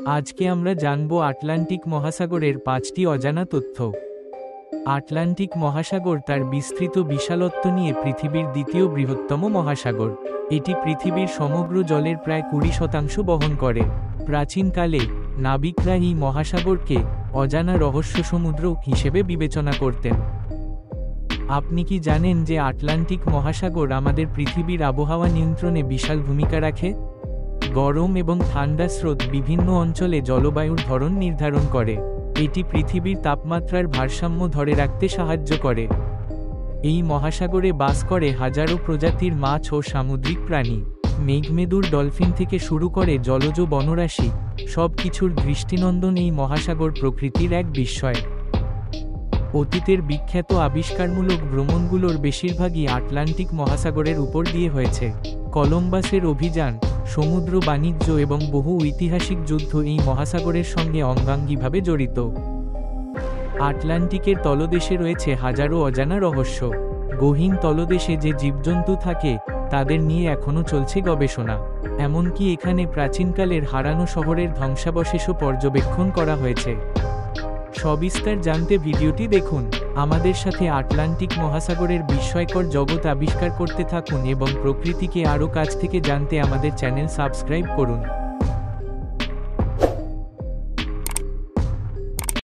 আজকে আমরা জানব আটলান্টিক মহাসাগরের 5টি অজানা তথ্য। আটলান্টিক মহাসাগর তার বিস্তৃত বিশালত্ব নিয়ে পৃথিবীর দ্বিতীয় বৃহত্তম মহাসাগর। এটি পৃথিবীর সমগ্র জলের প্রায় 20% বহন করে। প্রাচীনকালে নাবিকরা এই মহাসাগরকে অজানা রহস্য সমুদ্র হিসেবে বিবেচনা করতেন। আপনি কি জানেন যে আটলান্টিক মহাসাগর আমাদের পৃথিবীর আবহাওয়া নিয়ন্ত্রণে বিশাল ভূমিকা রাখে? গরম এবং ঠান্ডা স্রোত বিভিন্ন অঞ্চলে জলবায়ুর ধরন নির্ধারণ করে। এটি পৃথিবীর তাপমাত্রার ভারসাম্য ধরে রাখতে সাহায্য করে। এই মহাসাগরে বাস করে হাজারো প্রজাতির মাছ ও সামুদ্রিক প্রাণী। মেঘমেদুর ডলফিন থেকে শুরু করে জলজ বনরাশি, সব কিছুর দৃষ্টিনন্দন এই মহাসাগর প্রকৃতির এক বিস্ময়। অতীতের বিখ্যাত আবিষ্কারমূলক ভ্রমণগুলোর বেশিরভাগই আটলান্টিক মহাসাগরের উপর দিয়ে হয়েছে। কলম্বাসের অভিযান, সমুদ্র বাণিজ্য এবং বহু ঐতিহাসিক যুদ্ধ এই মহাসাগরের সঙ্গে অঙ্গাঙ্গিভাবে জড়িত। আটলান্টিকের তলদেশে রয়েছে হাজারো অজানা রহস্য। গহীন তলদেশে যে জীবজন্তু থাকে তাদের নিয়ে এখনও চলছে গবেষণা। এমনকি এখানে প্রাচীনকালের হারানো শহরের ধ্বংসাবশেষও পর্যবেক্ষণ করা হয়েছে। সবিস্তার জানতে ভিডিওটি দেখুন। আমাদের সাথে আটলান্টিক মহাসাগরের বিস্ময়কর জগৎ আবিষ্কার করতে থাকুন এবং প্রকৃতিকে আরও কাছ থেকে জানতে আমাদের চ্যানেল সাবস্ক্রাইব করুন।